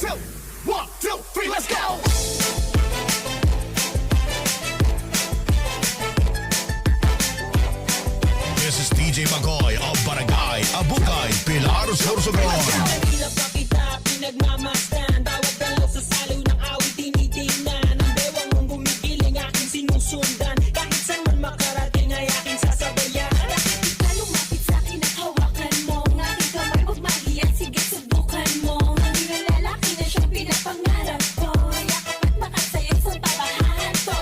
two, 1, 2, 3, let's go! This is DJ Magoy of Barangay Abukay, Pilar, Sorsogon. Hirap pa kita pinagmamasdan. Bawat dalaw sa saliw ng awit tinitingnan. Ang bewang mong gumigiling aking sinusundan. Kahit saan man makarating ay aking sasabayan. Bakit ka lumapit sa'kin at hawakan mo? Ang aking kamay huwag mahiyan, sige subukan mo. Ang lalaki na siyang pinapangarap ko. Yakap at makasaya sa tabahan to.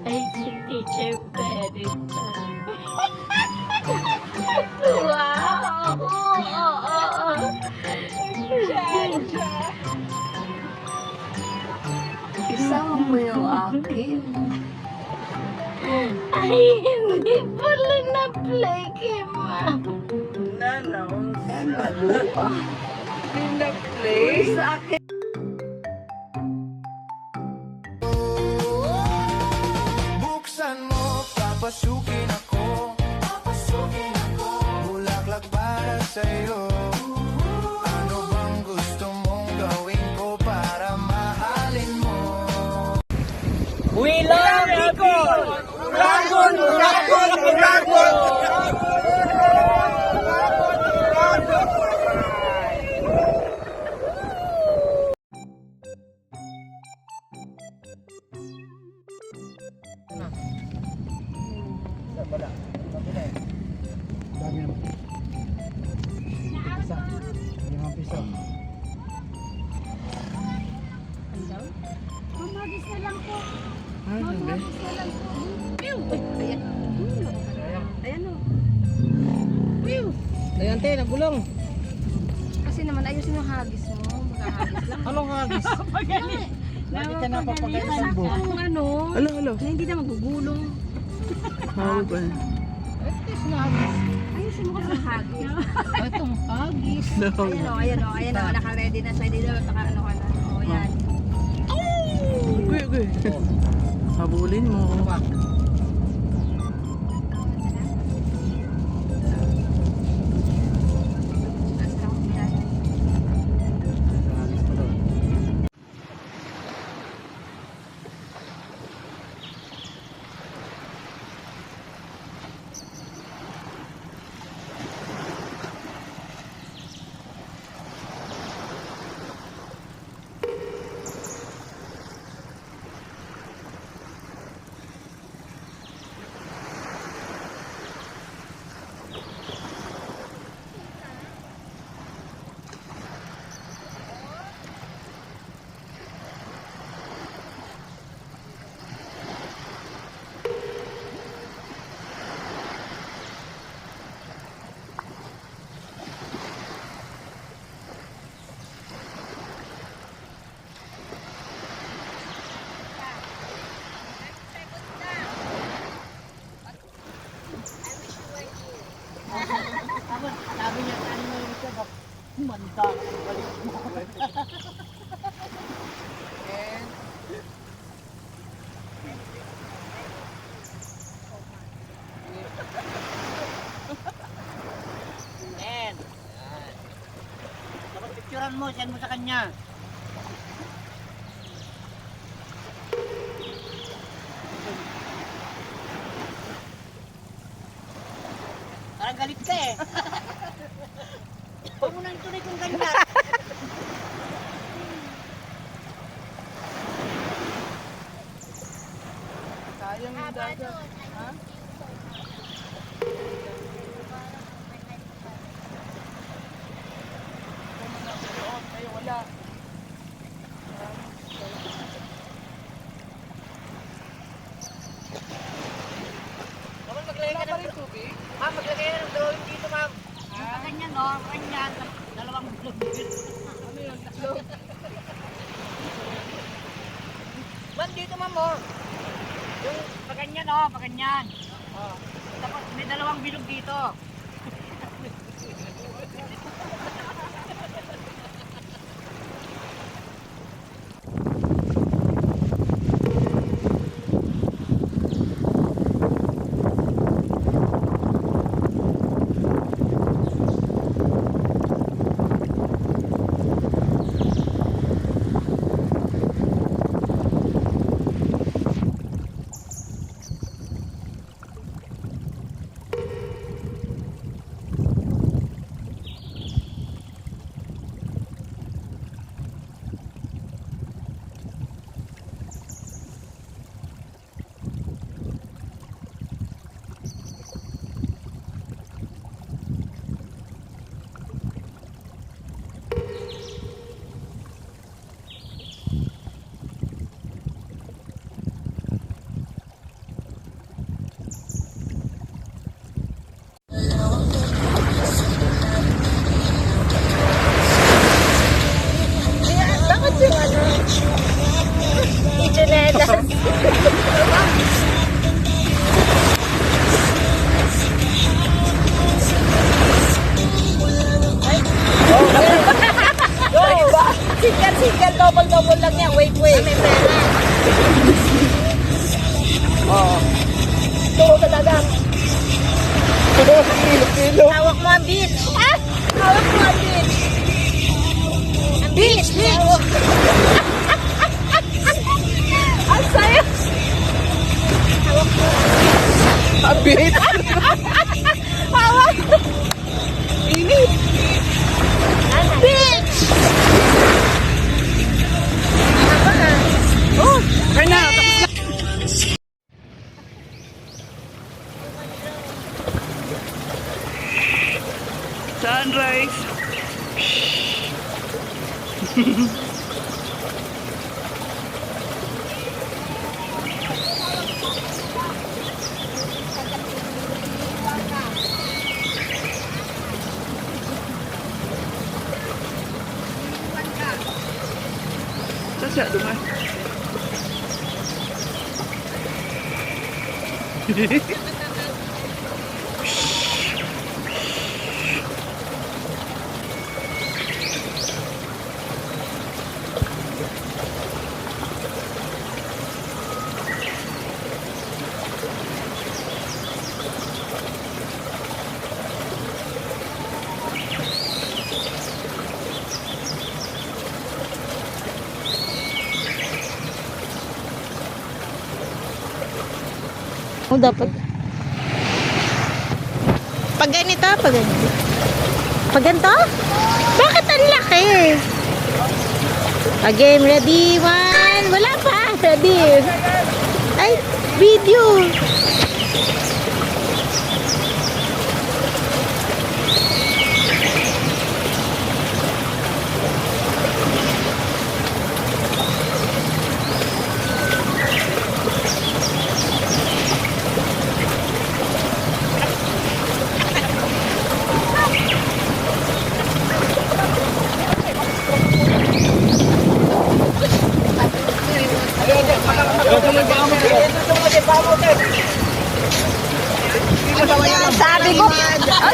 Ay, si Teacher Perry pa. Wow! Isama mo yung akin. Ay, hindi pala na-play kay Ma. Pina-play sa akin. Buksan mo, papasukin ako. Bulaklak para sa'yo. Ano bang gusto mong gawin ko para mahalin mo? We love Bicol! Uragon! Uragon! Uragon! Dami naman. Isa. 5 piso. Mamagis na lang po. Hindi. Mamagis na lang po. Pew! Ayan. Ayan o. Pew! Ayan, te, nagulong. Kasi naman ayusin yung hagis mo. Maghahagis lang. Anong hagis? Bakit ka napapagalitan mo? Kung ano, Alo. na hindi na magugulong. Hagis. Ayusin mo kasi yung hagis. Itong hagis. Ayan o. Naka-ready na siya. Hindi na naka-ano ka na. O, yan. Okay. Habulin mo. Manda ka ng balik mo. Yan. Dapat picturean mo, send mo sa kanya. Parang galit ka eh. Huwag mo nang tuloy kung ganyan. Sayang yung dagat. Ha? Ay, wala. Ma'am, maglagay ka ng tubig? Ma'am, maglagay ka ng drawing dito, ma'am. Ganyan, no? Ganyan. Dalawang vlog dito. Ano yun? Tatlo? Ma'am, dito, ma'am, oh. Yung paganyan, oh, paganyan. Oh. Tapos may dalawang bilog dito. Single, double lang yan. Wait. May pera. Oo. Turo ka dagang. Hawak mo ang beach. Ah! Hawak mo ang beach. Ang beach. Ang sayo. Hawak mo. Ang beach! Hawak. Init. Ang beach. Oh! Kaya na! Sunrise! Sasya, duman. Oh, dapat. Pag ganito, pag ganito. Pag ganito? Bakit ang laki? Again, ready? One. Wala pa. Ready. Ay, video.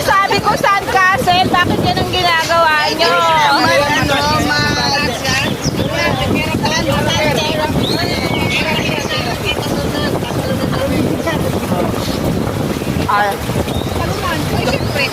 Sabi ko, Sandcastle, bakit yan ang ginagawa nyo? Talunan. Ay, siyempre.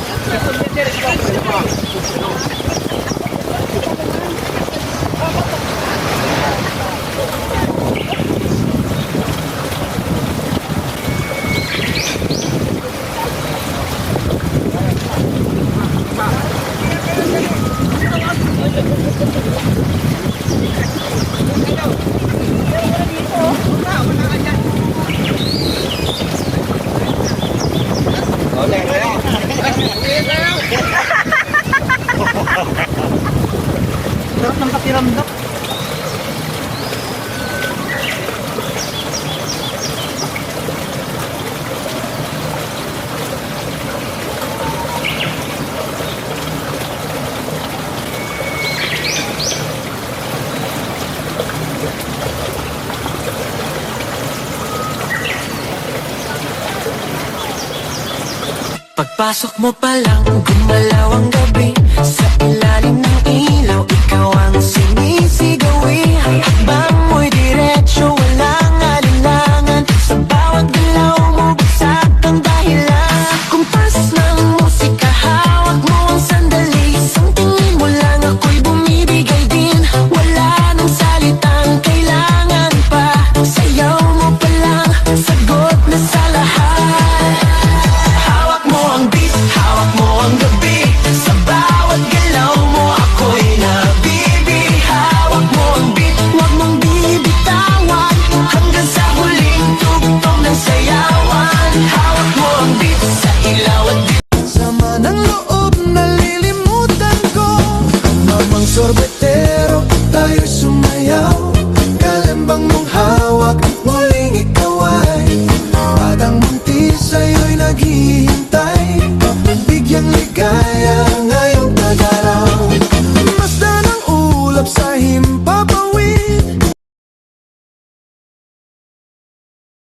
Sarap ng pakiramdam. Pagpasok mo pa lang, gumalaw ang gabi. Sa ilalim ng ilaw, ikaw ang sinisigawi. Hakbang mo'y diretsyo, walang alinlangan. Sa bawat galaw mo, bagsak ang dahilan. Sa kumpas ng musika, hawak mo ang sandali. Isang tingin mo lang, ako'y bumibigay din. Wala nang salitang kailangan pa. Sayaw mo pa lang, sagot na sa lahat. Hawak mo ang beat, hawak mo ang gabi. Sa bawat galaw mo ako'y nabibi. Hawak mo ang beat, huwag mong bibitawan. Hanggang sa huling tugtog ng sayawan. Hawak mo ang beat sa ilaw at di. Sama ng loob, nalilimutan ko. Mamang sorbet